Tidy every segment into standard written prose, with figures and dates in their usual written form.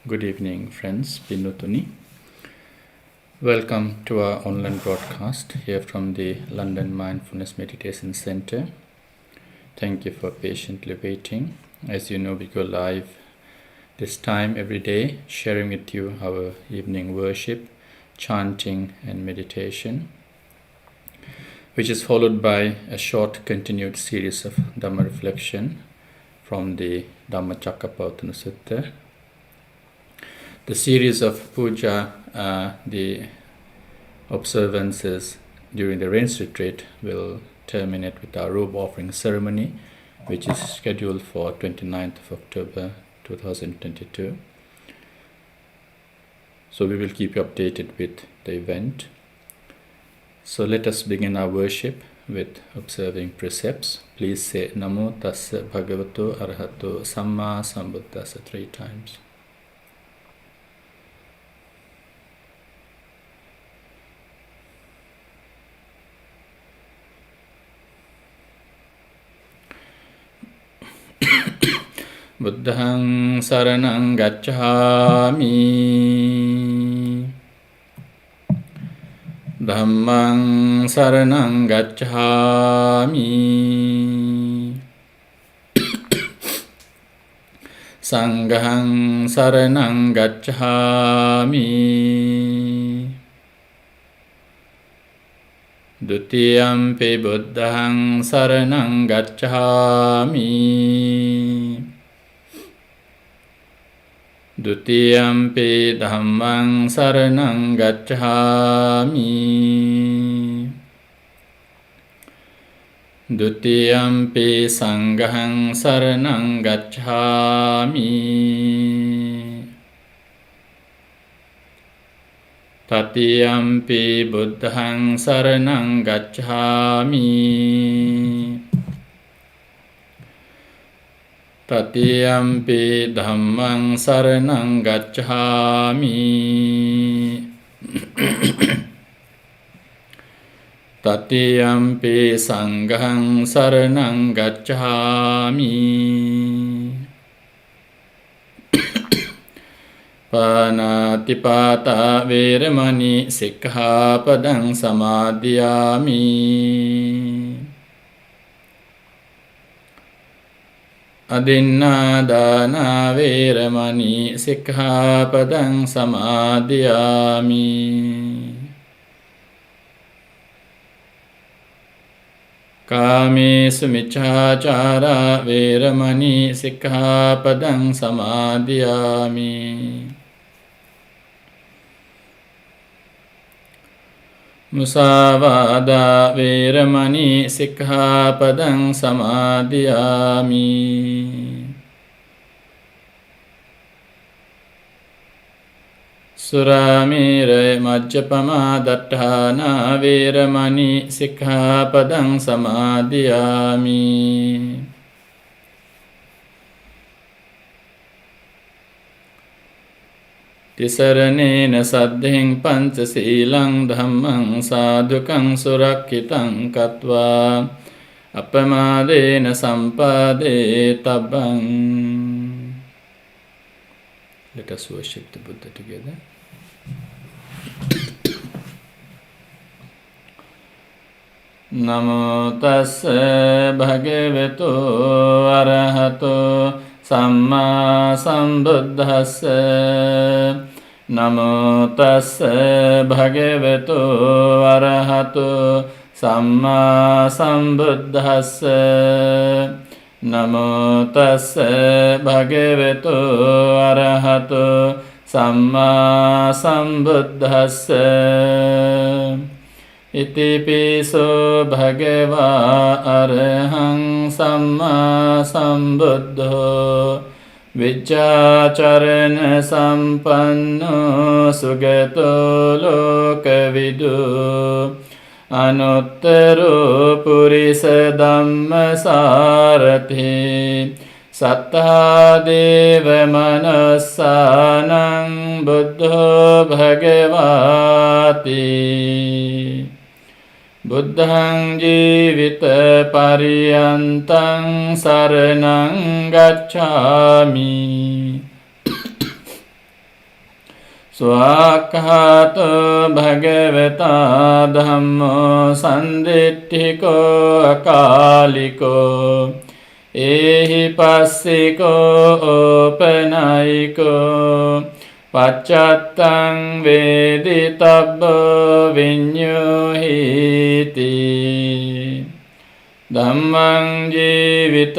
Good evening, friends. Pinutuni. Welcome to our online broadcast here from the London Mindfulness Meditation Center. Thank you for patiently waiting. As you know, we go live this time every day, sharing with you our evening worship, chanting, and meditation, which is followed by a short continued series of Dhamma reflection from the Dhammacakkappavattana Sutta. The series of Puja, the observances during the rains retreat, will terminate with our robe offering ceremony, which is scheduled for 29th of October 2022. So we will keep you updated with the event. So let us begin our worship with observing precepts. Please say Namo Tassa Bhagavato Arahato Samma Sambuddhassa 3 times. Buddhaṃ saraṇaṃ gacchāmi, Dhammaṃ saraṇaṃ gacchāmi, Saṅghaṃ saraṇaṃ gacchāmi, Dutiyampi buddhaṃ saraṇaṃ gacchāmi, Dutiyampi dhammaṃ saraṇaṃ gacchāmi, Dutiyampi saṅghaṃ saraṇaṃ gacchāmi, Tatiyampi buddhaṃ saraṇaṃ gacchāmi, Tatiyampi dhammaṃ saraṇaṃ gacchāmi, Tatiyampi saṅghaṃ saraṇaṃ gacchāmi, Panātipātā vēramaṇī sikkhápadaṃ samādhiyāmi, Adinādāna vēramaṇī sikkhápadaṃ samādhiyāmi, Kāmesu miccācārā vēramaṇī sikkhápadaṃ samādhiyāmi, Musāvādā vēramaṇī sikkhápadaṃ samādhiyāmi, Surāmēra majjapamā daṭṭhānā vēramaṇī sikkhápadaṃ samādhiyāmi, Tisaraṇena saddhiṃ pañcasīlaṃ dhammaṃ sādhukaṃ surakkitaṃ katvā apamādena sampādetabaṃ. Let us worship the Buddha together. Namo tassa bhagavato arahato Sammā sambuddhassa. Namo tassa bhagavato arahato Sammā sambuddhassa. Namo tassa bhagavato arahato Sammā sambuddhassa. Iti piso bhagavā arahaṃ sammā sambuddho vicchācarana sampanno sugato lokavidu anuttaro purisa dhammasārathi sattā deva manassānaṃ buddho bhagavāti. Buddhaṃ jīvita pariyantaṃ saraṇaṃ gacchāmi. ස්වාක්ඛාතෝ භගවතා ධම්මෝ සන්දිට්ඨිකෝ අකාලිකෝ ඒහි පස්සිකෝ ඕපනයිකෝ පච්චත්තං වේදිතබ්බෝ විඤ්ඤෝහිති ධම්මං ජීවිත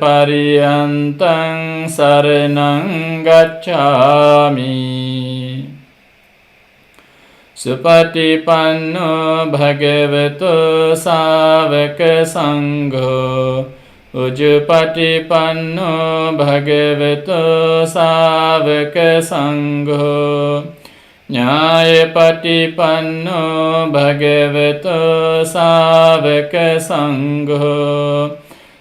පරියන්තං සරණං ගච්ඡාමි සුපටිපන්නෝ භගවතෝ ශාවක සංඝෝ උජුපටිපන්නෝ භගවතෝ ශාවක සංඝෝ ඥායපටිපන්නෝ භගවතෝ ශාවක සංඝෝ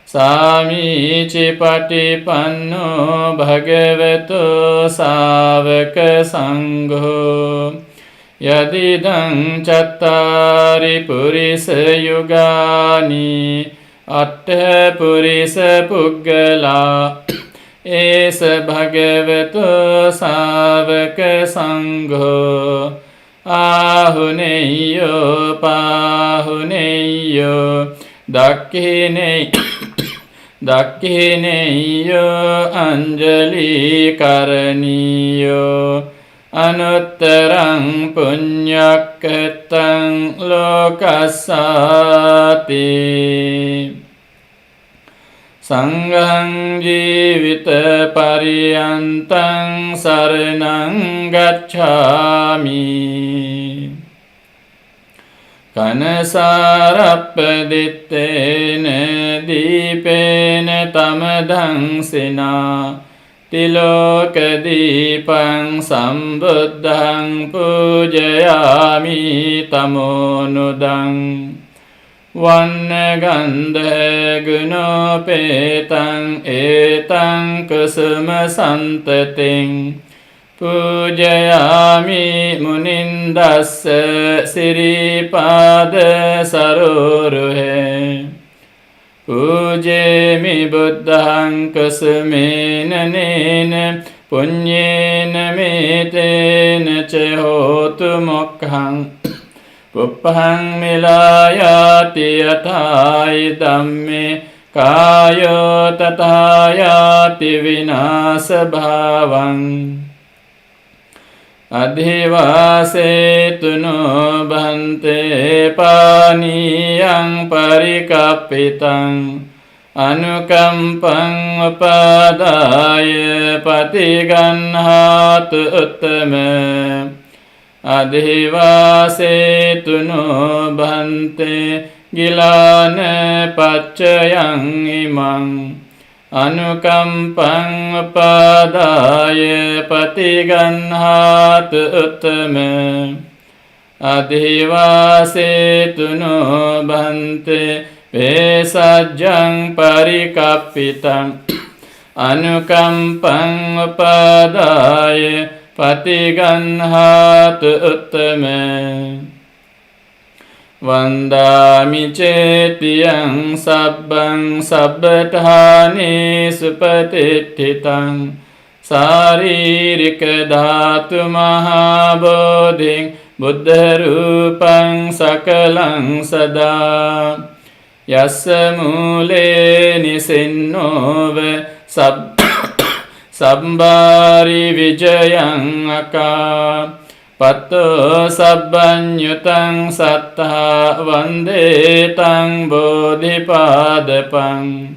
සාමීචිපටිපන්නෝ භගවතෝ ශාවක සංඝෝ යදිදං චත්තාරි පුරිස යුගානි අට්ඨ පුරිස පුග්ගලා ඒස භගවතෝ ශාවක සංඝෝ ආහුනේයෝ පාහුනේයෝ දක්ඛිනේයෝ අංජලි කරණීයෝ අනුත්තරං පුඤ්ඤක්ඛතං ලෝකස්සාති සංඝං ජීවිත පරියන්තං සරණං ගච්ඡාමි කනසාරප්පදිත්තේන දීපේන තමදං සිනා තිලෝකදීපං සම්බුද්ධං පූජයාමි තමෝනුදං වන්නගන්ධ ගුණෝපේතං ඒතං කුසුම සන්තතින් පූජයාමි මුනින්දස්ස සිරිපාද සරෝරුහේ පූජේමි බුද්ධං කුසුමේන නේන පුඤ්ඤේන මේතේන ච හෝතු මොක්ඛං පුප්පං මිලායාති යථායි ධම්මේ කායෝ තථායාති විනාශ භාවං අධිවාසේතුනෝ භන්තේ පානීයං පරිකප්පිතං අනුකම්පං උපාදාය පතිගන්හාතු උත්තම අධිවාසේතුනෝ භන්තේ ගිලාන පච්චයං ඉමං අනුකම්පං උපාදාය පතිගන්හාතු උත්තම අධිවාසේතුනෝ භන්තේ වේසජ්ජං පරිකප්පිතං අනුකම්පං උපාදාය පතිගන්හාතු උත්තම වන්දාමි චේතියං සබ්බං සබ්බඨානේ සුපතිට්ඨිතං සාරීරික ධාතු මහා බෝධිං බුද්ධ රූපං සකලං සදා යස්ස මූලේ නිසින්නෝව සම්බාරි විජයං අකා පත්තෝ සබ්බඤ්ඤුතං සත්තා වන්දේ තං බෝධිපාදපං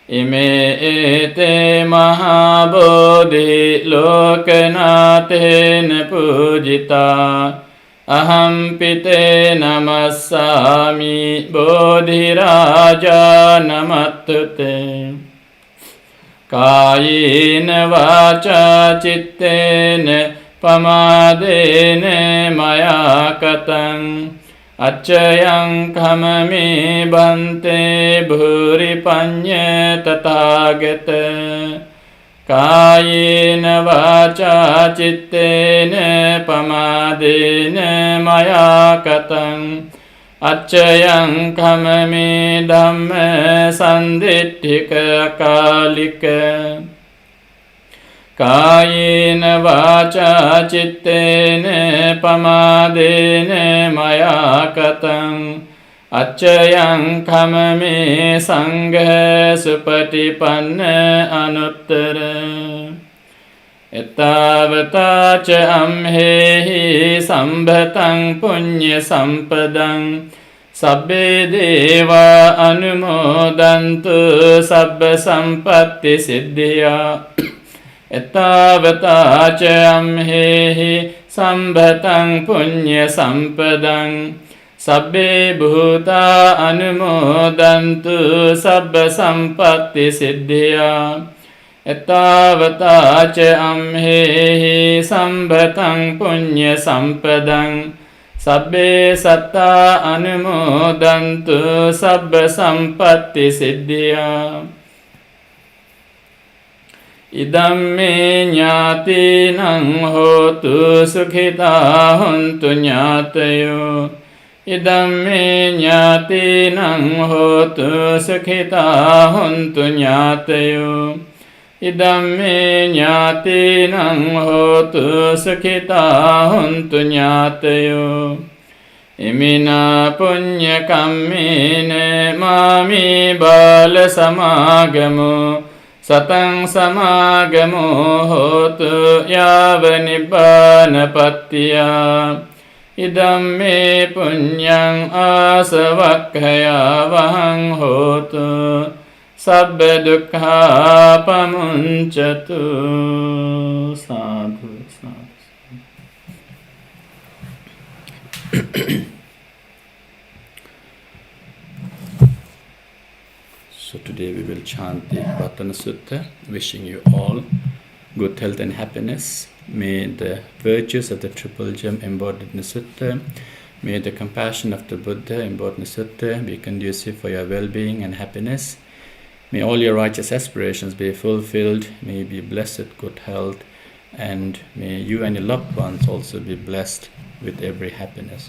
ඉමේ ඒතේ මහා බෝධි ලෝකනාතේන පූජිතා අහම් පිතේ නමස්සාමි බෝධි රාජා නමත්තුතේ කායේන වාචා චිත්තේන පමාදේන මයා කතං අච්චයං කමමේ බන්තේ භූරි පඤ්ඤ තථාගත කායේන වාචා චිත්තේන පමාදේන මයා කතං අච්චයං කමමේ ධම්ම සම්දිට්ඨික අකාලික කායේන වාචා චිත්තේන පමාදේන මයා කතං අච්චයං කමමේ සංඝ සුපටිපන්න අනුත්තර එතාවතා ච අම්හෙහි සම්භතං පුඤ්ඤ සම්පදං සබ්බේ දේවා අනුමෝදන්තු සබ්බ සම්පත්ති සිද්ධියා එතාවතා ච අම්හෙහි සම්භතං පුඤ්ඤ සම්පදං සබ්බේ භූතා අනුමෝදන්තු සබ්බ සම්පත්ති සිද්ධියා එතාවතා ච අම්හෙහි සම්භතං පුඤ්ඤ සම්පදං සබ්බේ සත්තා අනුමෝදන්තු සබ්බ සම්පත්ති සිද්ධියා ඉදම්මේ ඥාතිනං හෝතු සුඛිතා හොන්තු ඥාතයෝ ඉදම්මේ ඥාතිනං හෝතු සුඛිතා හොන්තු ඥාතයෝ ඉදම්මේ ඥාතිනං හෝතු සුඛිතා හොන්තු ඥාතයෝ ඉමිනා පුඤ්ඤ කම්මේන මාමේ බාල සමාගමෝ සතං සමාගමෝ හෝතු යාව නිබ්බානපත්තියා ඉදම්මේ පුඤ්ඤං ආසවක්ඛයා වහං හෝතු සබ්බ දුක්ඛා පමුංචතු සාදු සාදු. So today we will chant the Vatana Sutta, wishing you all good health and happiness. May the virtues of the Triple Gem embodied in the Sutta, may the compassion of the Buddha embodied in the Sutta be conducive for your well-being and happiness. May all your righteous aspirations be fulfilled, may you be blessed with good health, and may you and your loved ones also be blessed with every happiness.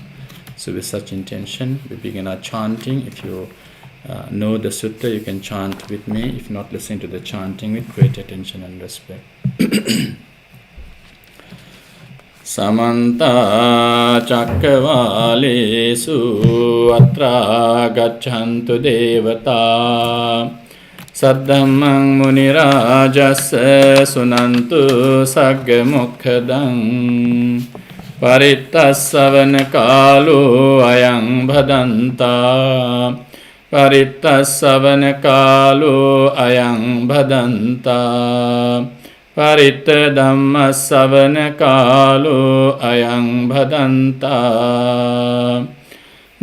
So with such intention, we begin our chanting. If you know the sutta, you can chant with me. If not, listen to the chanting with great attention and respect. Samanta Chakravalesu Atra Gacchantu Devata Saddhammang Munirajassa Sunantu Sagga Mukhadang Paritta Kalu Ayang Bhadanta Paritta Kalu Ayang Bhadanta Paritta Dhammadesana Kalu Ayang Bhadanta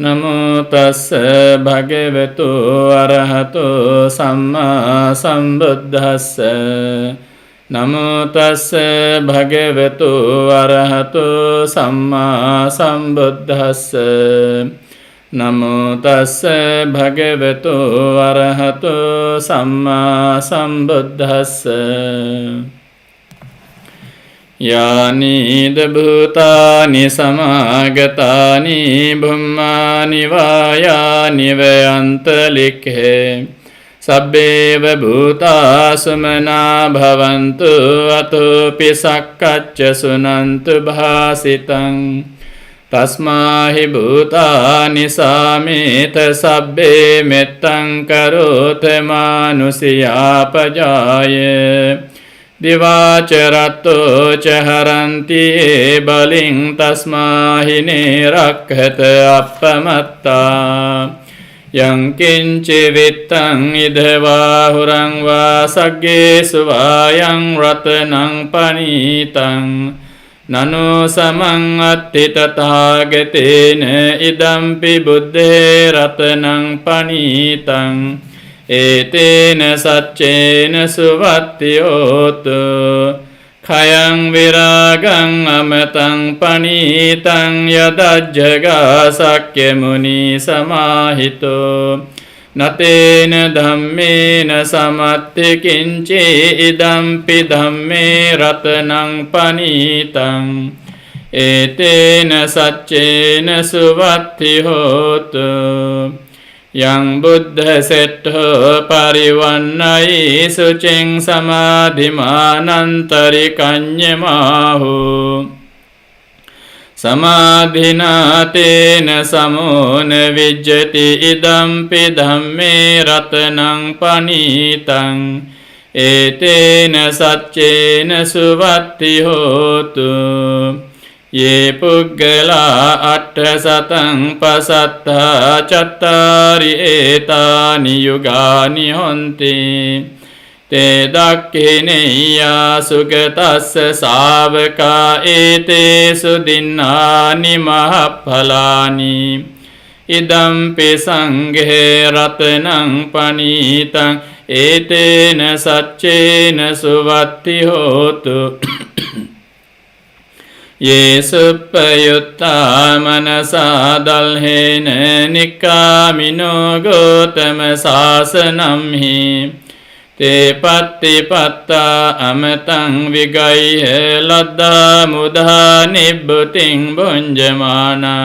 Namo tassa bhagavato arahato samma sambuddhassa Namo tassa bhagavato arahato samma sambuddhassa Namo tassa bhagavato arahato samma sambuddhassa Yani dabhutani samagatani bhummani vayani vayantalikhe Sabbeva bhuta sumana bhavantu atopi sakkacca sunantu bhasitam Tasmahi bhutani sameta sabbe mettan karotha manusyapajaye Divācarato chaharanti baling tasmahine rakhata appamatta Yang kinci vittang idhavahurang vasagge suvayang ratanang panitang Nano samang attitathāgatena idampi buddhe ratanang panitang Etena saccena suvattiyotu khayang virāgang amatang panitang yadajjaga sakya muni samahito natena dhammena samatti kinci idampi dhamme ratanang panitang Etena saccena suvattiyotu yang buddha settho parivannai sucing samadhimanantari kanyamahu samadhinatena samona vijjati idampi dhamme ratanang panitang etena saccena suvatti hotu ye puggala atta satang pasatta cattari etani yugani honti te dakkineya sugatassa savaka ete sudinnani mahaphalani idampi sanghe ratanang panitang etena saccena suvatti hotu ye suppayutta manasa dalhena nikkamino gotama sasanam hi te patti patta amatang vigayhe ladda mudha nibbuting bunjamana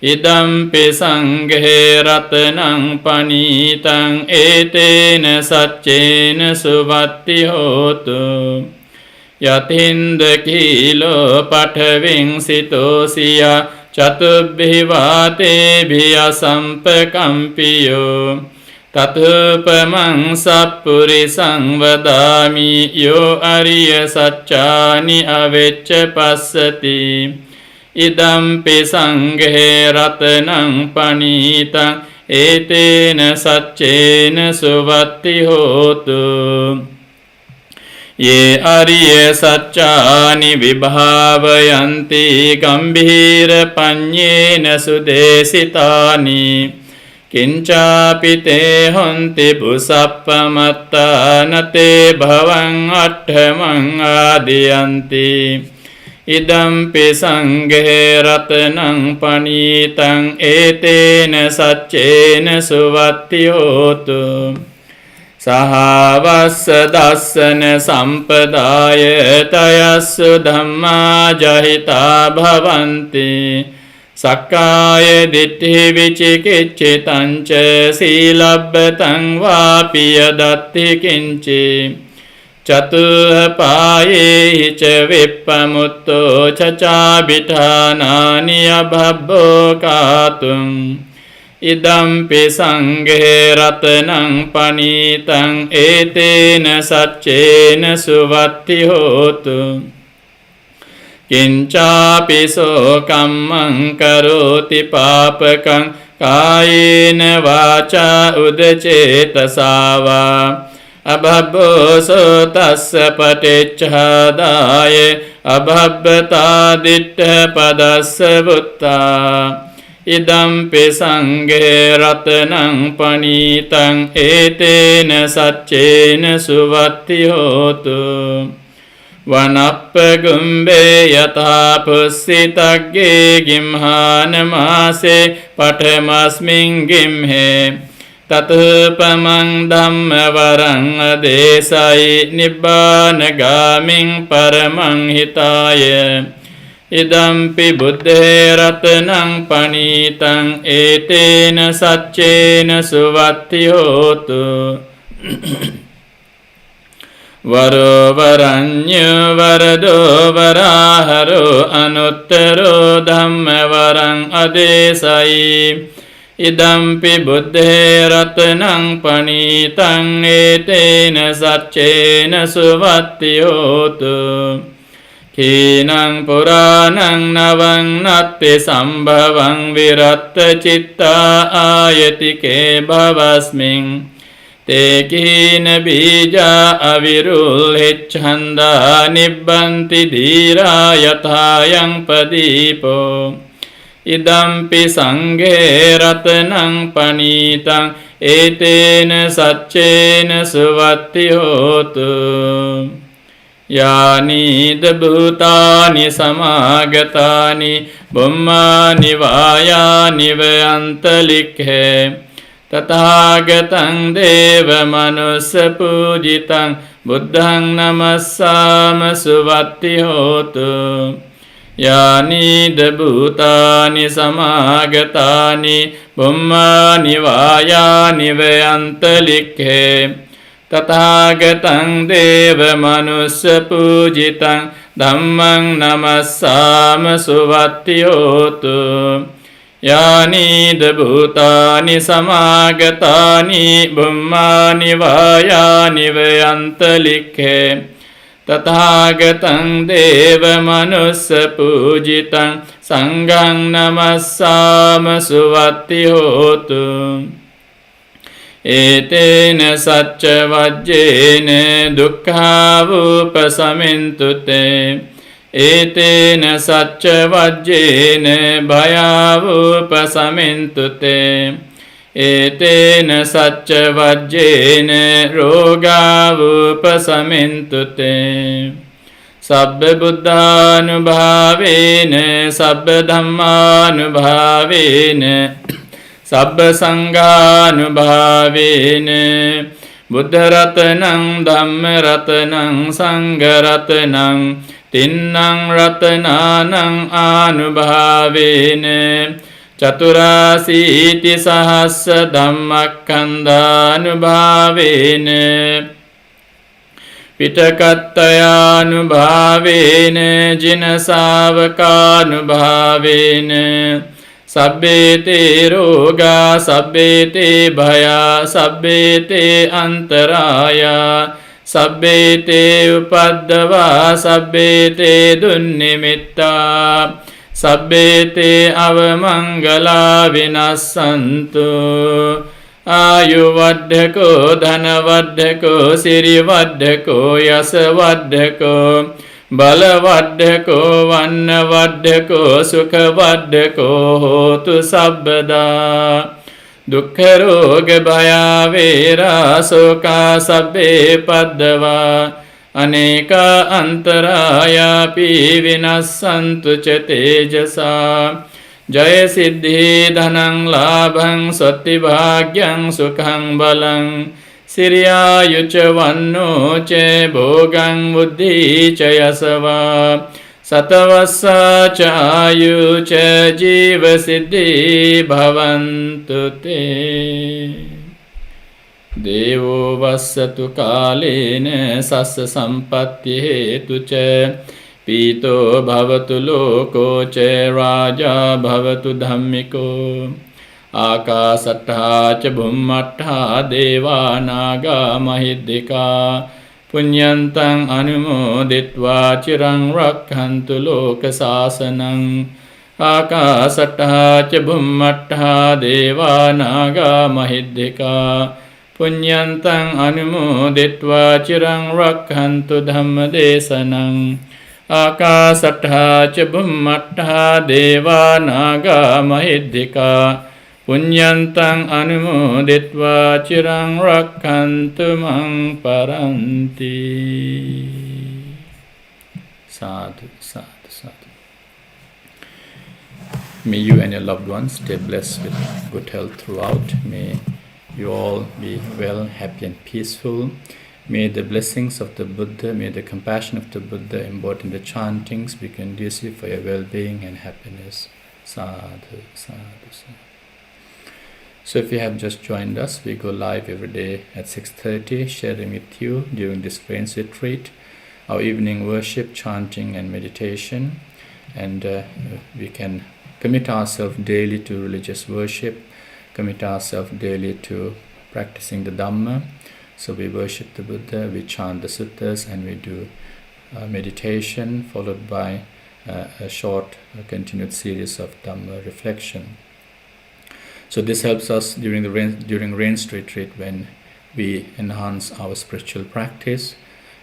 idampi sanghe ratanang panitang etena saccena suvatti hotu yatinda kilo pathaving sitosiya chatubhivate bhiya sampakampiyo tatupamang sappurisang vadami yo ariya saccani avecca passati idampi sanghe ratanang panitang etena saccena suvatti hotu ye ariya saccani vibhavayanti gambhira panyena sudesitani kincapi te honti pusappamatta nate bhavang attamang adiyanti idampi sanghe ratanang panitang etena saccena suvatti hotu sahavassa dassana sampadaya tayassu dhamma jahita bhavanti sakkaya ditthi vicikiccitanca silabbataṃ vāpi yadatti kinci catuha payehi ca vippamutto cacabithanani abhabbo kātum idampi sanghe ratanang panitang etena saccena suvatti hotu kincapi sokammang karoti papakang kayena vaca udacetasa abhabbo sotassa paticchādāye abhabbata ditta padassa buttā idampi sanghe ratanang panitang etena saccena suvatti hotu vanappa gumbe yatha pussitagge gimhana mase pathamasmin gimhe tatupamang dhamma varang adesai nibbana gaming paramang hitaya idampi buddhe ratanang panitang etena saccena suvatti hotu varo varanyo varado varaharo anuttaro dhamma varang adesai idampi buddhe ratanang panitang etena saccena suvatti hotu kīnaṃ purānaṃ navaṃ natti sambhavaṃ viratta cittā āyatike bhavasmiṃ te kīna bīja avirulhicchandā nibbanti dhīrā yathāyaṃ padīpo idampi sanghe ratanang panitang etena saccena suvatti hotu yani dabhutani samagatani bummani vayani vayantalikhe tathāgatang deva manusa pujitang buddhaṃ namassāma suvatti hotu Yani debutani samagatani bummani vayani vayantalikhe tathagatam deva manusya pujitam dhammang namassama suvattiyotu Yani debutani samagatani bummani vayani vayantalikhe tathagatam deva manusya pujitam sangham namassama suvattiyotu Etena sacca vajjena dukkha upasamintute Etena sacca vajjena bhaya upasamintute Etena sacca vajjena roga upasamintute Sabba buddhanubhavena sabba dhammanubhavena Sabba sanghanubhavena Buddha ratanang dhamma ratanang sangha ratanang Tinnang ratananang anubhavena Chaturasiti sahassa dhammakkhandhanubhavena Pitakattayanubhavena jinasavakanubhavena Sabbete roga, sabbete bhaya, sabbete antaraya, sabbete upaddava, sabbete dunnimitta, sabbete avamangala vinassantu. Ayuvaddhako, dhanavaddhako, sirivaddhako, yasavaddhako, Balavaddhako, vannavaddhako, sukavaddhako, hotu sabbada. Dukkha roga bhaya vera soka sabbe paddava. Aneka antaraya pi vinassantu ca tejasa. Jaya siddhi dhanang labhang sati bhagyang sukhang balang. Siriyayuca vanno ce bhogang buddhi ca yasava satavassa ca ayu ca jiva siddhi bhavantu te Devo vassatu kalena sassa sampatti hetu ca Pito bhavatu loko ca raja bhavatu dhammiko Akasattha ca bhummattha deva naga mahiddhika Punyantang anumoditva chirang rakkhantu loka sasanang Akasattha ca bhummattha deva naga mahiddhika Punyantang anumoditva chirang rakkhantu dhammadesanang Akasattha ca bhummattha deva naga mahiddhika Punyantang anumoditva chirang rakkhantu mang paranti. Sadhu, sadhu, sadhu. May you and your loved ones stay blessed with good health throughout. May you all be well, happy and peaceful. May the blessings of the Buddha, may the compassion of the Buddha embodied in the chantings be conducive for your well-being and happiness. Sadhu, sadhu, sadhu. So if you have just joined us, we go live every day at 6:30, sharing with you during this Rains Retreat, our evening worship, chanting and meditation. And we can commit ourselves daily to religious worship, commit ourselves daily to practicing the Dhamma. So we worship the Buddha, we chant the suttas, and we do meditation, followed by a short continued series of Dhamma reflection. So this helps us during Rains Retreat when we enhance our spiritual practice.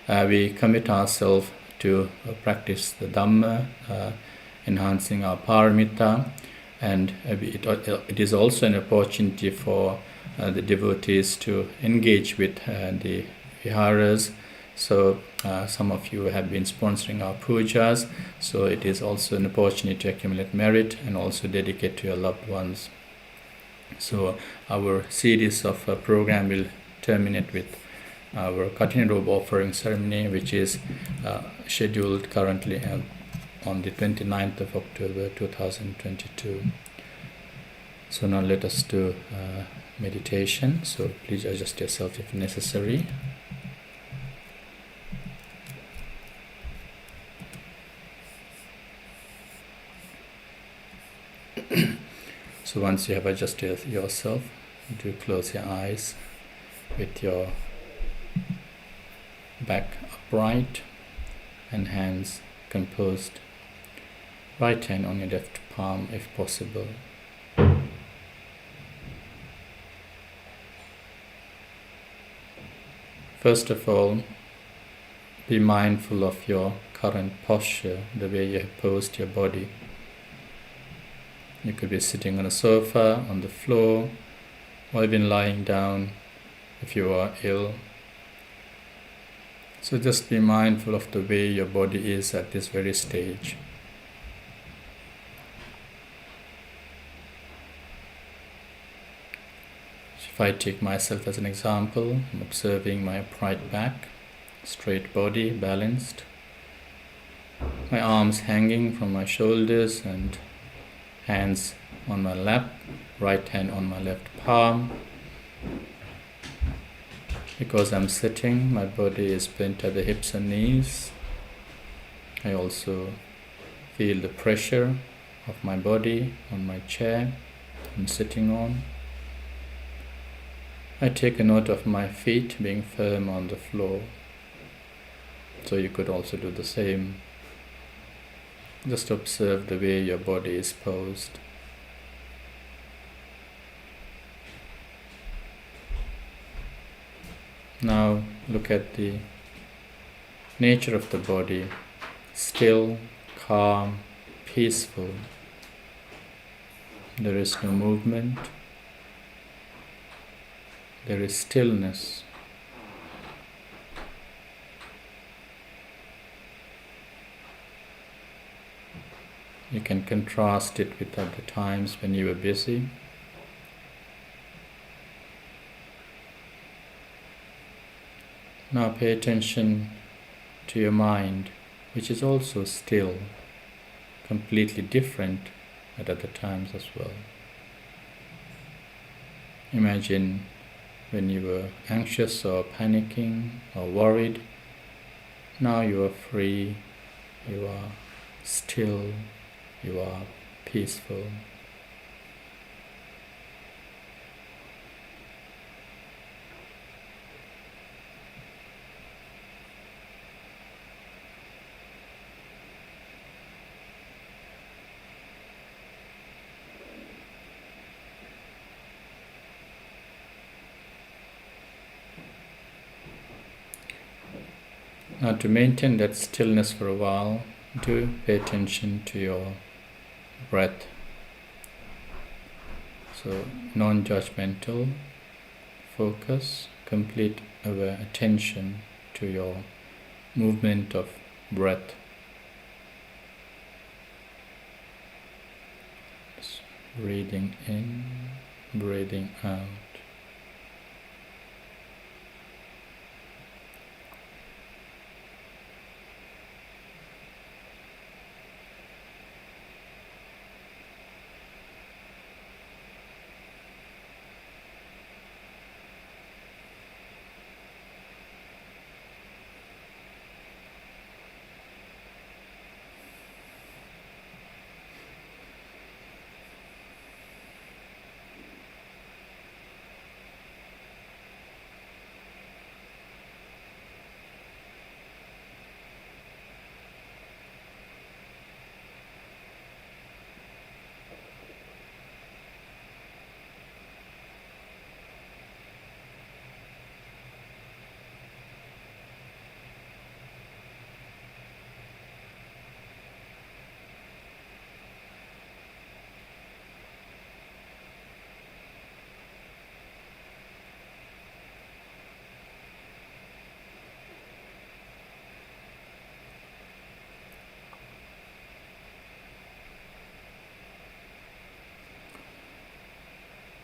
We commit ourselves to practice the Dhamma, enhancing our paramita, and it is also an opportunity for the devotees to engage with the viharas. So some of you have been sponsoring our pujas, so it is also an opportunity to accumulate merit and also dedicate to your loved ones. So our series of program will terminate with our Kathina robe offering ceremony, which is scheduled currently on the 29th of October 2022. So now let us do meditation. So please adjust yourself if necessary. So once you have adjusted yourself, do close your eyes with your back upright and hands composed. Right hand on your left palm if possible. First of all, be mindful of your current posture, the way you have posed your body. You could be sitting on a sofa, on the floor, or even lying down if you are ill. So just be mindful of the way your body is at this very stage. If I take myself as an example, I'm observing my upright back, straight body, balanced. My arms hanging from my shoulders and hands on my lap, right hand on my left palm. Because I'm sitting, my body is bent at the hips and knees. I also feel the pressure of my body on my chair I'm sitting on. I take a note of my feet being firm on the floor. So you could also do the same. Just observe the way your body is posed. Now look at the nature of the body. Still, calm, peaceful. There is no movement. There is stillness. You can contrast it with other times when you were busy. Now pay attention to your mind, which is also still, completely different at other times as well. Imagine when you were anxious or panicking or worried. Now you are free, you are still, you are peaceful. Now to maintain that stillness for a while, do pay attention to your breath. So non-judgmental focus, complete aware attention to your movement of breath. Just breathing in, breathing out.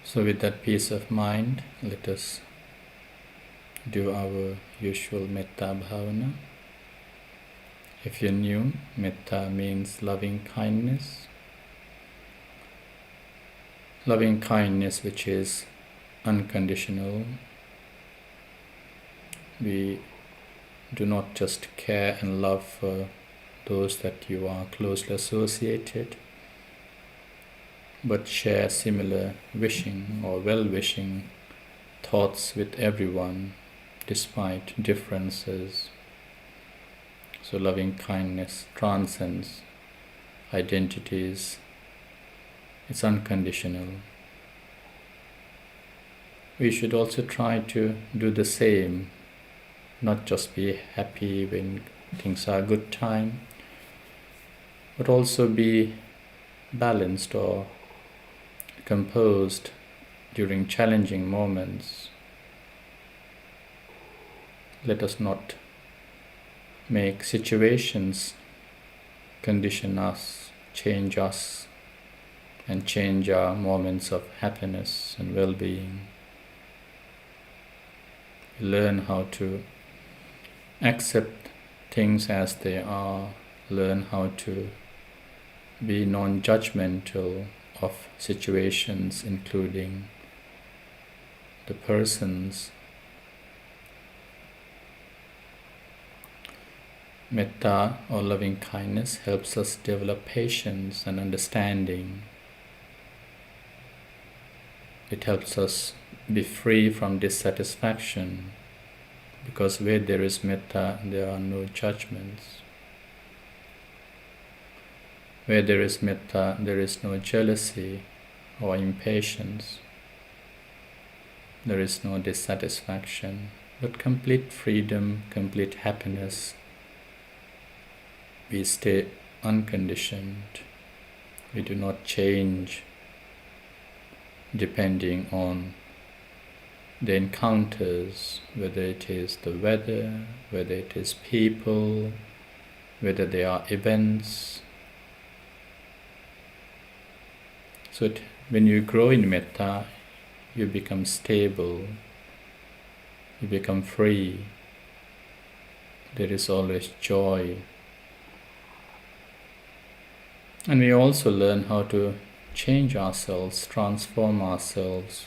So with that peace of mind, let us do our usual metta bhavana. If you're new, metta means loving kindness. Loving kindness which is unconditional. We do not just care and love for those that you are closely associated, but share similar wishing or well-wishing thoughts with everyone despite differences. So loving kindness transcends identities. It's unconditional. We should also try to do the same, not just be happy when things are a good time, but also be balanced or composed during challenging moments. Let us not make situations condition us, change us, and change our moments of happiness and well-being. Learn how to accept things as they are, learn how to be non-judgmental of situations, including the persons. Metta or loving kindness helps us develop patience and understanding. It helps us be free from dissatisfaction, because where there is metta, there are no judgments. Where there is metta, there is no jealousy or impatience. There is no dissatisfaction, but complete freedom, complete happiness. We stay unconditioned. We do not change depending on the encounters, whether it is the weather, whether it is people, whether they are events. So when you grow in metta, you become stable, you become free. There is always joy. And we also learn how to change ourselves, transform ourselves.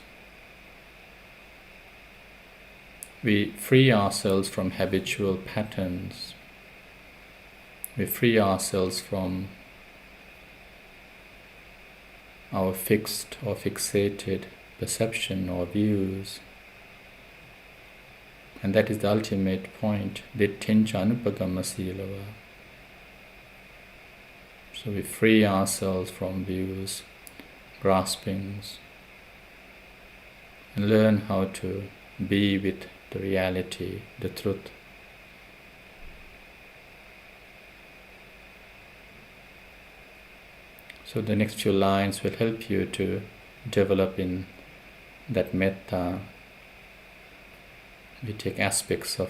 We free ourselves from habitual patterns. We free ourselves from our fixed or fixated perception or views. And that is the ultimate point, dittincha anupagama silava. So we free ourselves from views, graspings, and learn how to be with the reality, the truth. So the next few lines will help you to develop in that metta. We take aspects of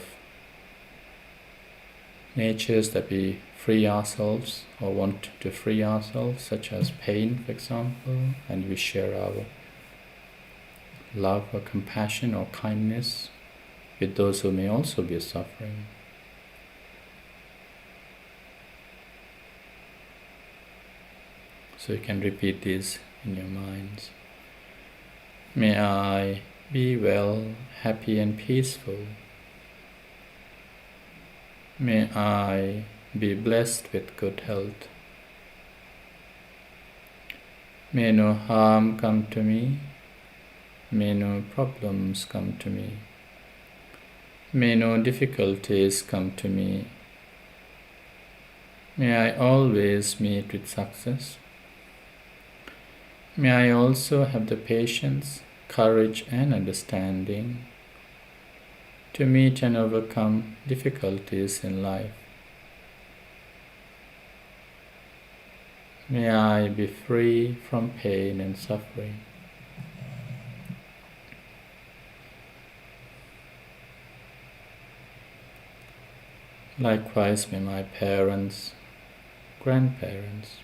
natures that we free ourselves or want to free ourselves, such as pain, for example, and we share our love or compassion or kindness with those who may also be suffering. So you can repeat these in your minds. May I be well, happy and peaceful. May I be blessed with good health. May no harm come to me. May no problems come to me. May no difficulties come to me. May I always meet with success. May I also have the patience, courage and understanding to meet and overcome difficulties in life. May I be free from pain and suffering. Likewise, may my parents, grandparents,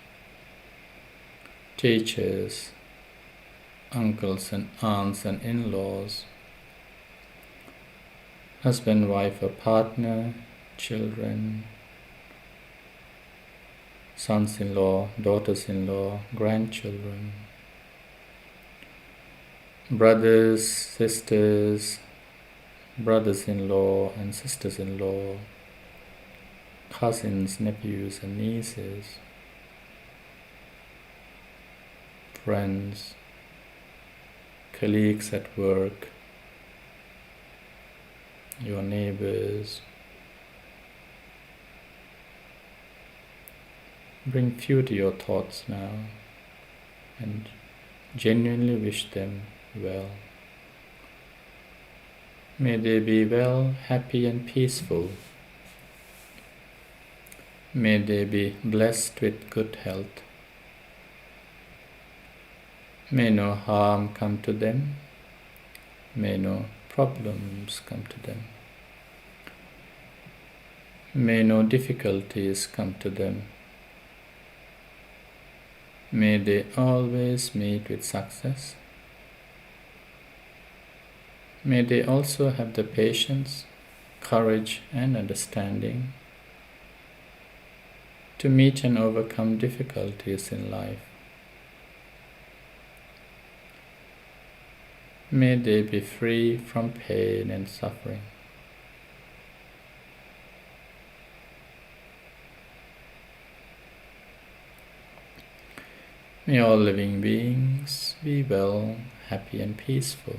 teachers, uncles and aunts and in-laws, husband, wife or partner, children, sons-in-law, daughters-in-law, grandchildren, brothers, sisters, brothers-in-law and sisters-in-law, cousins, nephews and nieces, friends, colleagues at work, your neighbors. Bring few to your thoughts now and genuinely wish them well. May they be well, happy and peaceful. May they be blessed with good health. May no harm come to them. May no problems come to them. May no difficulties come to them. May they always meet with success. May they also have the patience, courage and understanding to meet and overcome difficulties in life. May they be free from pain and suffering. May all living beings be well, happy and peaceful.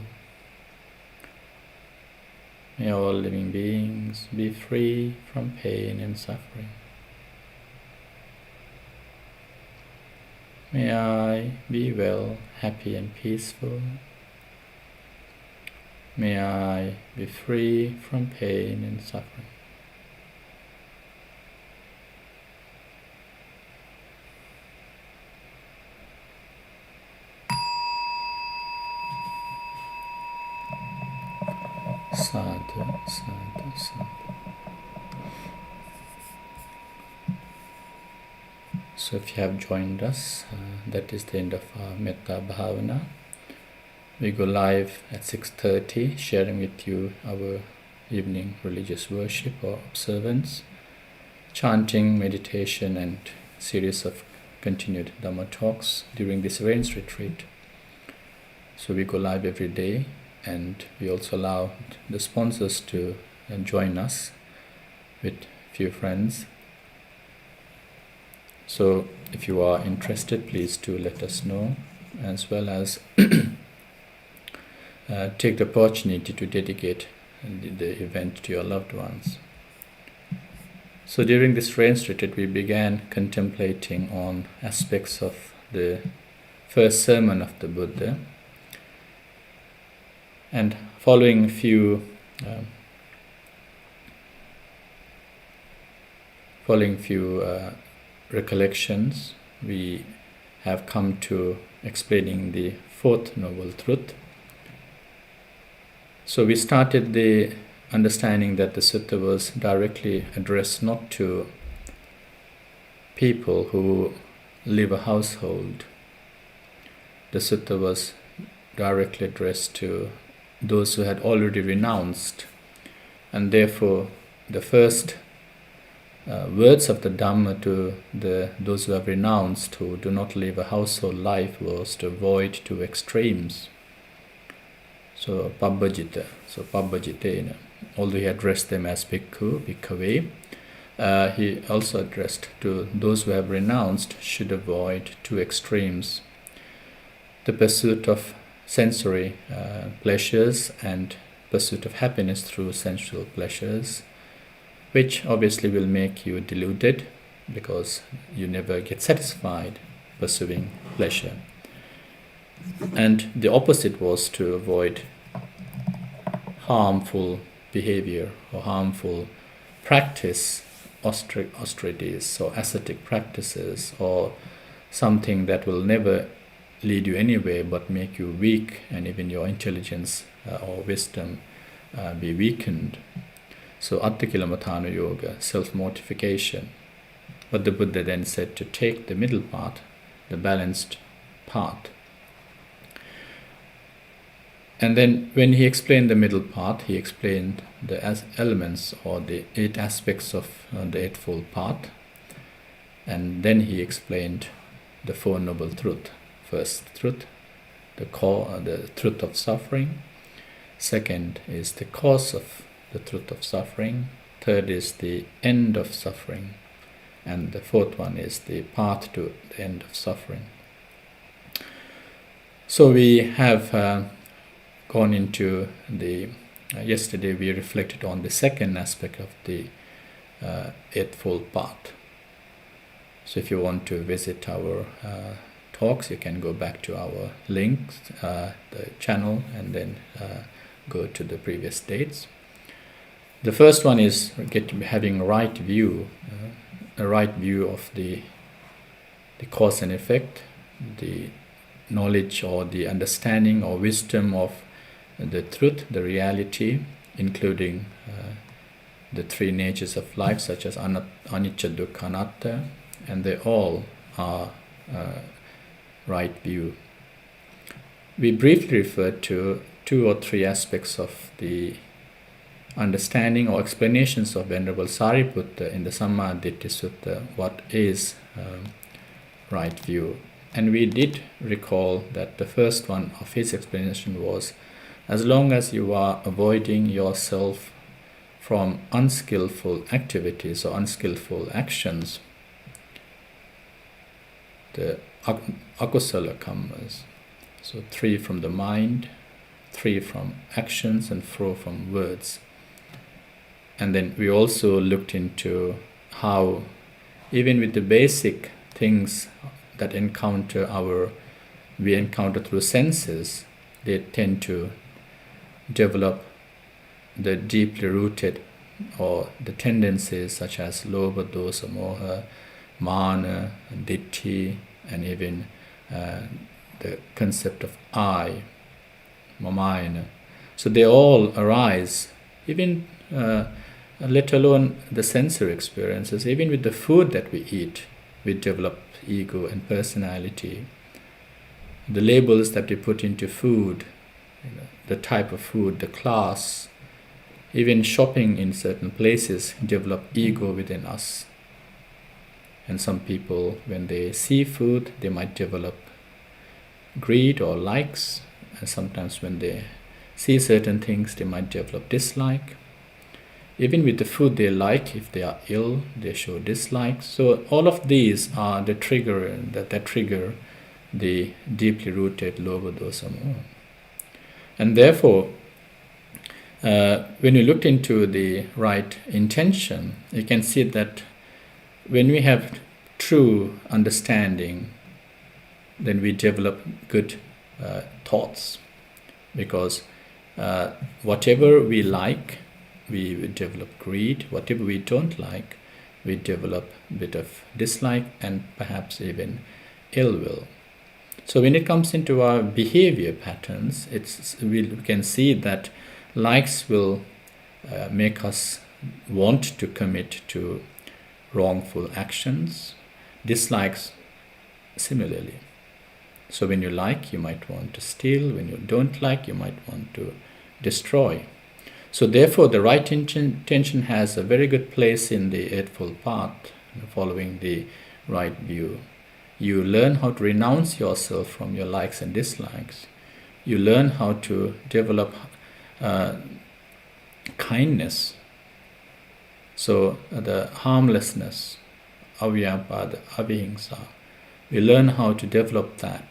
May all living beings be free from pain and suffering. May I be well, happy and peaceful. May I be free from pain and suffering. Sadhu, sadhu, sadhu. So if you have joined us, that is the end of our Metta Bhavana. We go live at 6:30, sharing with you our evening religious worship or observance, chanting, meditation and series of continued Dhamma talks during this rains retreat. So we go live every day, and we also allow the sponsors to join us with few friends. So if you are interested, please do let us know, as well as take the opportunity to dedicate the event to your loved ones. So during this rains retreat, we began contemplating on aspects of the first sermon of the Buddha, and following a few recollections, we have come to explaining the fourth noble truth. So we started the understanding that the sutta was directly addressed not to people who live a household. The sutta was directly addressed to those who had already renounced, and therefore the first words of the Dhamma to those who have renounced, who do not live a household life, was to avoid two extremes. So pabbajita, pabbajitena. Although he addressed them as bhikkhu, bhikkhave, he also addressed to those who have renounced should avoid two extremes: the pursuit of sensory pleasures and pursuit of happiness through sensual pleasures, which obviously will make you deluded because you never get satisfied pursuing pleasure. And the opposite was to avoid harmful behavior or harmful practice, austerities or ascetic practices, or something that will never lead you anywhere but make you weak, and even your intelligence or wisdom be weakened. So Atthakilamathana Yoga, self-mortification. But the Buddha then said to take the middle path, the balanced path. And then when he explained the middle path, he explained the elements or the 8 aspects of the Eightfold Path. And then he explained the Four Noble Truths. First truth, the truth of suffering. Second is the cause of the truth of suffering. Third is the end of suffering. And the fourth one is the path to the end of suffering. So we have gone into the... yesterday we reflected on the second aspect of the Eightfold Path. So if you want to visit our talks, you can go back to our links, the channel, and then go to the previous dates. The first one is having a right view of the cause and effect, the knowledge or the understanding or wisdom of the truth, the reality, including the three natures of life, such as anicca, dukkha, anatta, and they all are right view. We briefly referred to 2 or 3 aspects of the understanding or explanations of Venerable Sariputta in the Sammaditthi Sutta, what is right view. And we did recall that the first one of his explanation was, as long as you are avoiding yourself from unskillful activities or unskillful actions, the akusala kammas, so 3 from the mind, 3 from actions, and 4 from words. And then we also looked into how, even with the basic things that we encounter through senses, they tend to develop the deeply rooted or the tendencies such as lobha, dosa, moha, mana, ditthi, and even the concept of I, mamayana. So they all arise, even let alone the sensory experiences. Even with the food that we eat, we develop ego and personality. The labels that we put into food, the type of food, the class, even shopping in certain places develop ego within us. And some people, when they see food, they might develop greed or likes. And sometimes when they see certain things, they might develop dislike. Even with the food they like, if they are ill, they show dislike. So all of these are the trigger that trigger the deeply rooted lobha, dosa, moha. And therefore, when you looked into the right intention, you can see that when we have true understanding, then we develop good thoughts. Because whatever we like, we develop greed. Whatever we don't like, we develop a bit of dislike and perhaps even ill will. So when it comes into our behavior patterns, we can see that likes will make us want to commit to wrongful actions, dislikes similarly. So when you like, you might want to steal. When you don't like, you might want to destroy. So therefore, the right intention has a very good place in the Eightfold Path, following the right view. You learn how to renounce yourself from your likes and dislikes. You learn how to develop kindness. So the harmlessness, avyapada, avihingsa, we learn how to develop that.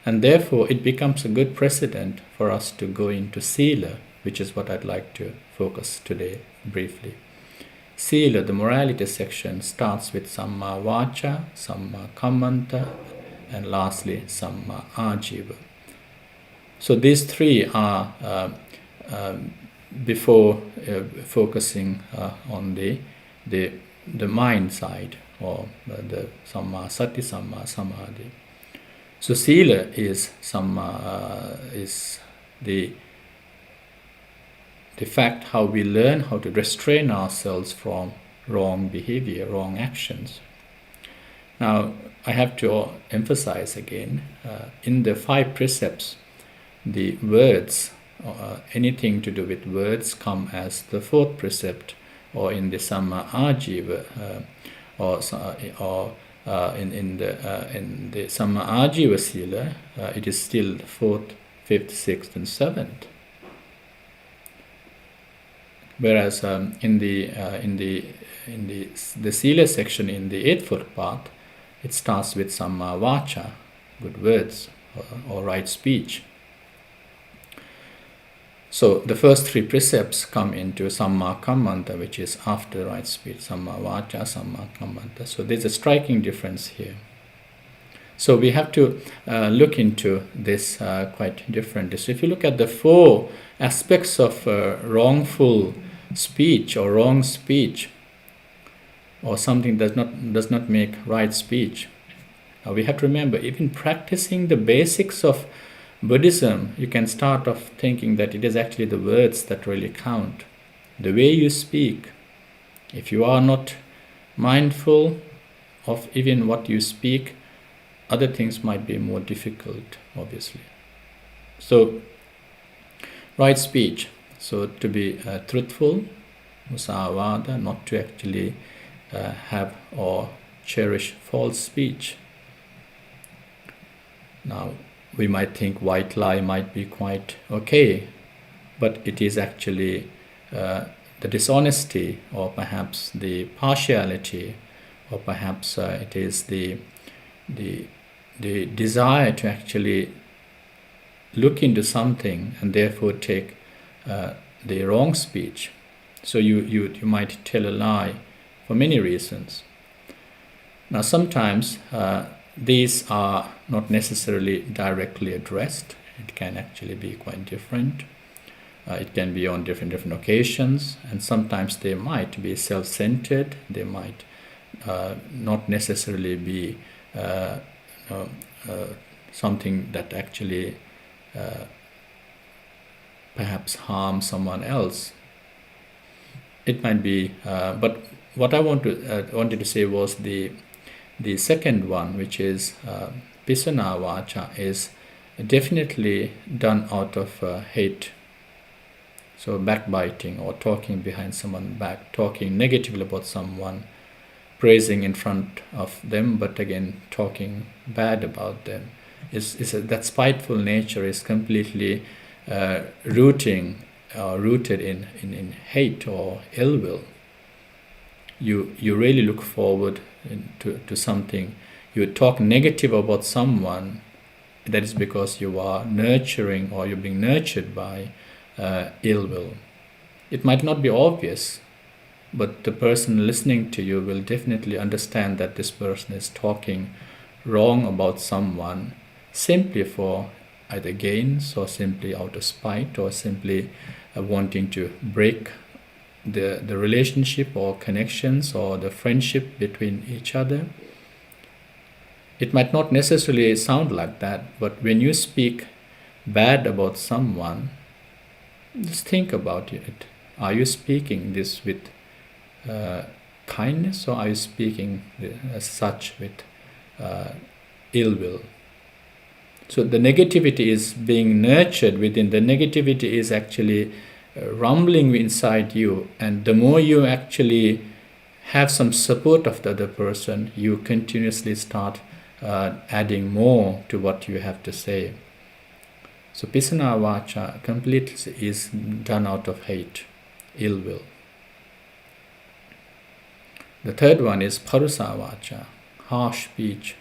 And therefore, it becomes a good precedent for us to go into sila, which is what I'd like to focus today briefly. Sila, the morality section, starts with samma vacha, samma kammanta, and lastly samma ajiva. So these 3 are before focusing on the mind side, or the samma sati, samma samadhi. So sila is the fact how we learn how to restrain ourselves from wrong behavior, wrong actions. Now, I have to emphasize again, in the 5 precepts, the words, anything to do with words, come as the 4th precept, or in the samma ajiva, or in the Samma Ajiva Sila, it is still 4th, 5th, 6th, and 7th. Whereas in the Sila section in the Eightfold Path, it starts with Samma Vacha, good words or right speech. So the first 3 precepts come into Samma Kammanta, which is after right speech, Samma Vacha, Samma Kammanta. So there's a striking difference here. So we have to look into this quite differently. So if you look at the 4 aspects of wrongful speech or wrong speech, or something does not make right speech, we have to remember, even practicing the basics of Buddhism, you can start off thinking that it is actually the words that really count. The way you speak. If you are not mindful of even what you speak, other things might be more difficult, obviously. So, right speech. So, to be truthful, musavada, not to actually have or cherish false speech. Now, we might think white lie might be quite okay, but it is actually the dishonesty, or perhaps the partiality, or perhaps it is the desire to actually look into something and therefore take the wrong speech. So you might tell a lie for many reasons. Now sometimes these are not necessarily directly addressed. It can actually be quite different. It can be on different occasions, and sometimes they might be self-centered. They might not necessarily be something that actually perhaps harm someone else. It might be, but what I wanted to say was the second one, which is Pisana Vacha, is definitely done out of hate. So backbiting, or talking behind someone back, talking negatively about someone, praising in front of them, but again talking bad about them. That spiteful nature is completely rooted in hate or ill will. You really look forward to something. You talk negative about someone, that is because you are nurturing, or you're being nurtured by ill will. It might not be obvious, but the person listening to you will definitely understand that this person is talking wrong about someone simply for either gains, or simply out of spite, or simply wanting to break the relationship or connections or the friendship between each other. It might not necessarily sound like that, but when you speak bad about someone, just think about it. Are you speaking this with kindness, or are you speaking as such with ill will? So the negativity is being nurtured within. The negativity is actually rumbling inside you, and the more you actually have some support of the other person, you continuously start adding more to what you have to say. So Pisana Vacha completely is done out of hate, ill will. The third one is Parusa Vacha, harsh speech.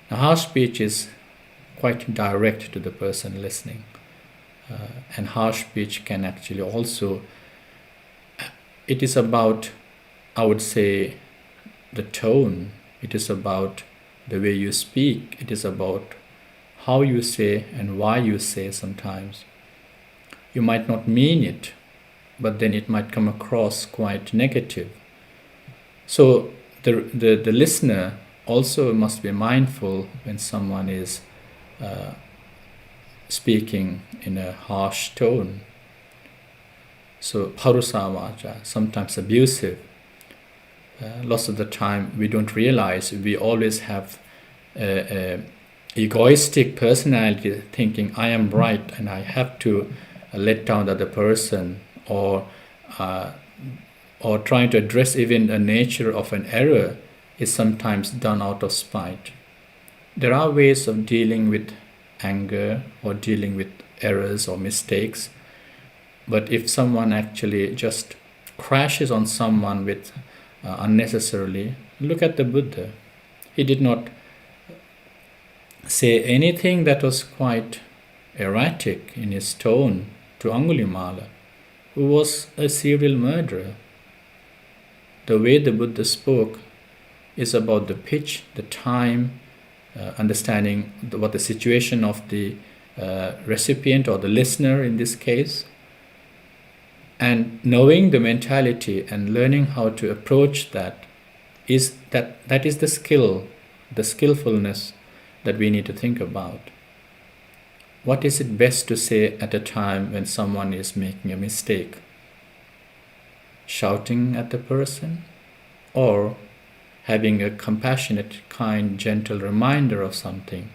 Now, harsh speech is quite direct to the person listening. And harsh speech can actually also, it is about, I would say, the tone. It is about the way you speak. It is about how you say and why you say sometimes. You might not mean it, but then it might come across quite negative. So the listener also must be mindful when someone is speaking in a harsh tone. So Parusa Vacha, sometimes abusive. Lots of the time we don't realize we always have a egoistic personality, thinking I am right and I have to let down the other person, or or trying to address even the nature of an error is sometimes done out of spite. There are ways of dealing with anger or dealing with errors or mistakes, but if someone actually just crashes on someone with unnecessarily, look at the Buddha. He did not say anything that was quite erratic in his tone to Angulimala, who was a serial murderer. The way the Buddha spoke is about the pitch, the time, understanding what the situation of the recipient or the listener in this case, and knowing the mentality and learning how to approach that is the skill, the skillfulness that we need to think about. What is it best to say at a time when someone is making a mistake? Shouting at the person, or having a compassionate, kind, gentle reminder of something?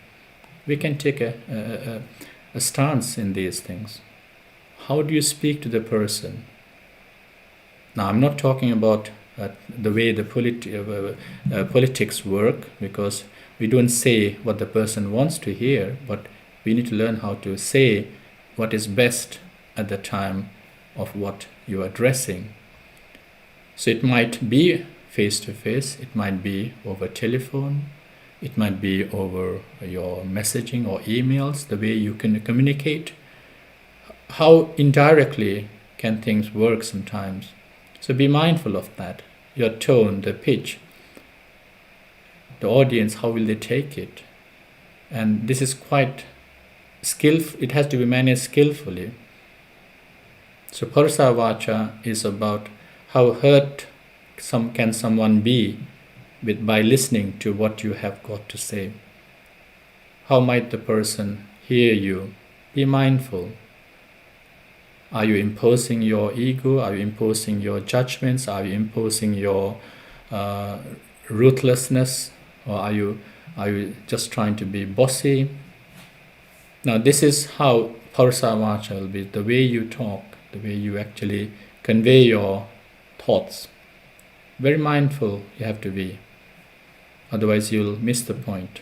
We can take a stance in these things. How do you speak to the person? Now, I'm not talking about the way the politics work, because we don't say what the person wants to hear, but we need to learn how to say what is best at the time of what you are addressing. So it might be face-to-face, it might be over telephone, it might be over your messaging or emails, the way you can communicate. How indirectly can things work sometimes? So be mindful of that. Your tone, the pitch, the audience, how will they take it? And this is quite skillful. It has to be managed skillfully. So Parsa Vacha is about how hurt can someone be by listening to what you have got to say. How might the person hear you? Be mindful. Are you imposing your ego? Are you imposing your judgments? Are you imposing your ruthlessness? Or are you just trying to be bossy? Now, this is how Parsa Vacha will be, the way you talk, the way you actually convey your thoughts. Very mindful you have to be, otherwise you'll miss the point.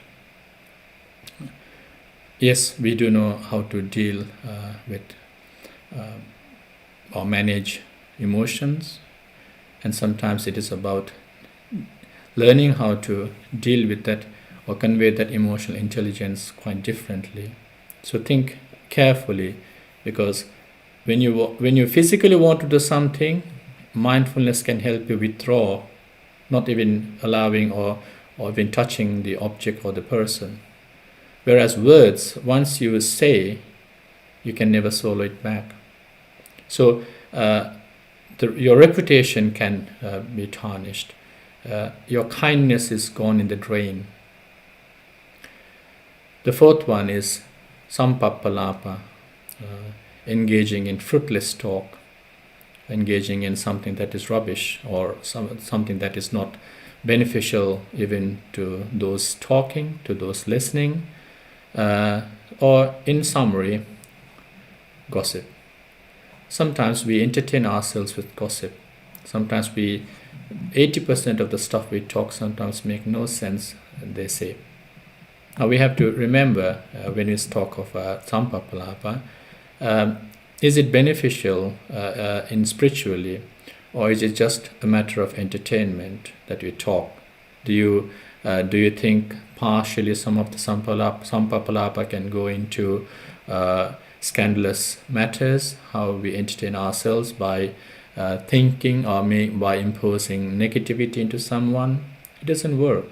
Yes, we do know how to deal with or manage emotions, and sometimes it is about learning how to deal with that or convey that emotional intelligence quite differently. So think carefully, because when you physically want to do something, mindfulness can help you withdraw, not even allowing or even touching the object or the person. Whereas words, once you say, you can never swallow it back. So your reputation can be tarnished. Your kindness is gone in the drain. The fourth one is sampappalapa, engaging in fruitless talk, engaging in something that is rubbish or something that is not beneficial even to those talking, to those listening, or in summary, gossip. Sometimes we entertain ourselves with gossip. Sometimes 80% of the stuff we talk sometimes make no sense, they say. Now we have to remember when we talk of sampappalapa, is it beneficial in spiritually, or is it just a matter of entertainment that we talk? Do you think partially some of the sampappalapa can go into scandalous matters, how we entertain ourselves by thinking or by imposing negativity into someone? It doesn't work.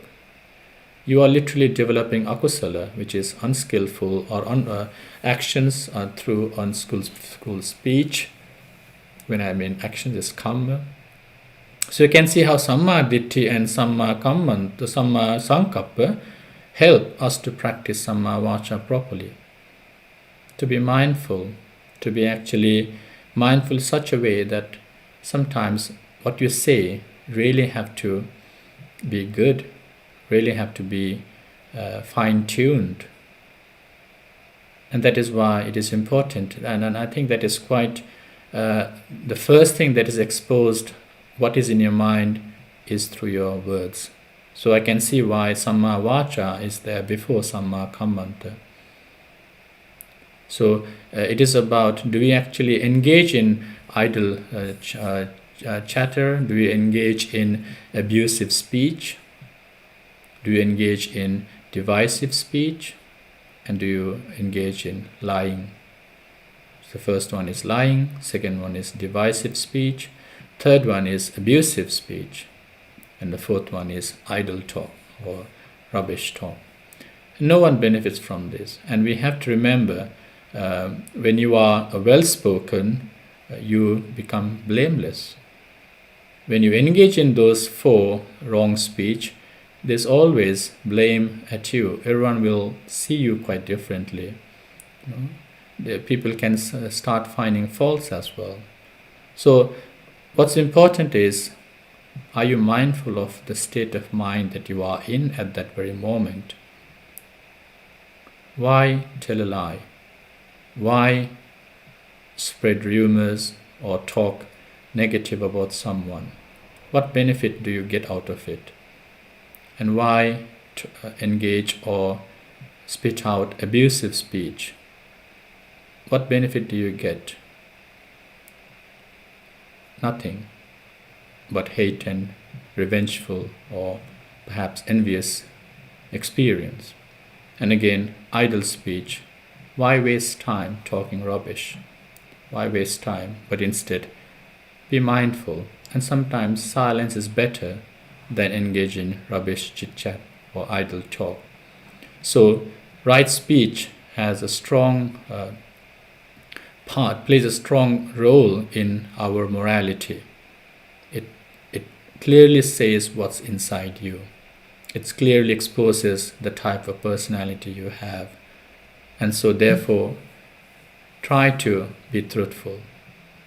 You are literally developing akusala, which is unskillful or actions through unskillful speech. When I mean actions is kamma. So you can see how samma ditti and samma kamman, the samma sankappa, help us to practice samma vacha properly. To be mindful, to be actually mindful in such a way that sometimes what you say really have to be good, really have to be fine-tuned. And that is why it is important. And I think that is quite the first thing that is exposed what is in your mind is through your words. So I can see why Samma Vacha is there before Samma Kammanta. So it is about, do we actually engage in idle chatter? Do we engage in abusive speech? Do you engage in divisive speech? And do you engage in lying? The first one is lying, second one is divisive speech, third one is abusive speech, and the fourth one is idle talk or rubbish talk. No one benefits from this, and we have to remember, when you are well-spoken, you become blameless. When you engage in those four wrong speech, there's always blame at you. Everyone will see you quite differently. The people can start finding faults as well. So what's important is, are you mindful of the state of mind that you are in at that very moment? Why tell a lie? Why spread rumors or talk negative about someone? What benefit do you get out of it? And why engage or spit out abusive speech? What benefit do you get? Nothing but hate and revengeful or perhaps envious experience. And again, idle speech. Why waste time talking rubbish? Why waste time? But instead, be mindful. And sometimes silence is better than engage in rubbish chit-chat or idle talk. So, right speech has a strong plays a strong role in our morality. It clearly says what's inside you. It clearly exposes the type of personality you have. And so therefore, try to be truthful.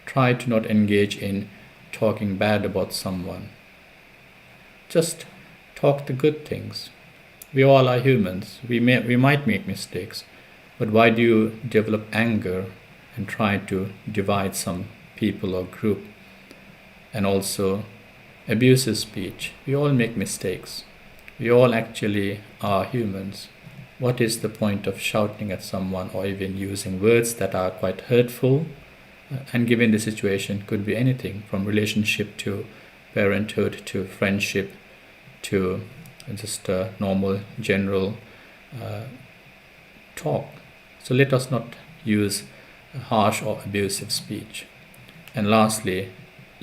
Try to not engage in talking bad about someone. Just talk the good things. We all are humans. We might make mistakes. But why do you develop anger and try to divide some people or group? And also abusive speech. We all make mistakes. We all actually are humans. What is the point of shouting at someone or even using words that are quite hurtful? And given the situation, could be anything from relationship to parenthood to friendship to just normal general talk. So let us not use harsh or abusive speech. And lastly,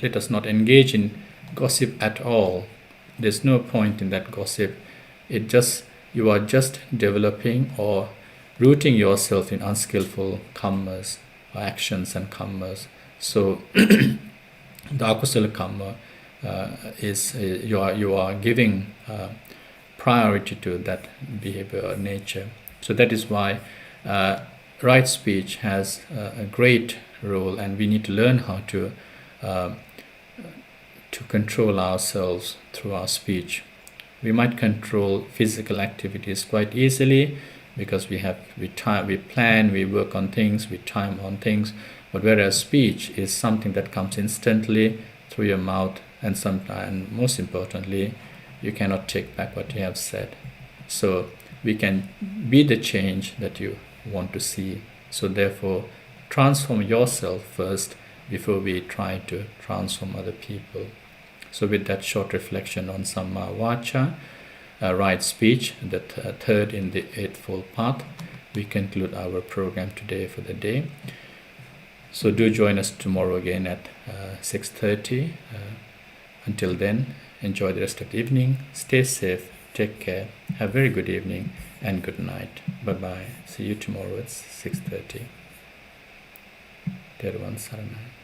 let us not engage in gossip at all. There's no point in that gossip. You are just developing or rooting yourself in unskillful karmas or actions and karmas. So the akusala karma is you are giving priority to that behavior or nature. So that is why right speech has a great role, and we need to learn how to control ourselves through our speech. We might control physical activities quite easily because we plan, we work on things, we time on things. But whereas speech is something that comes instantly through your mouth, and sometimes, most importantly, you cannot take back what you have said. So we can be the change that you want to see. So therefore, transform yourself first before we try to transform other people. So with that short reflection on Samma Vacha, right speech, the third in the Eightfold Path, we conclude our program today for the day. So do join us tomorrow again at 6:30. Until then, enjoy the rest of the evening. Stay safe. Take care. Have a very good evening and good night. Bye-bye. See you tomorrow at 6:30. Tervan Saranai.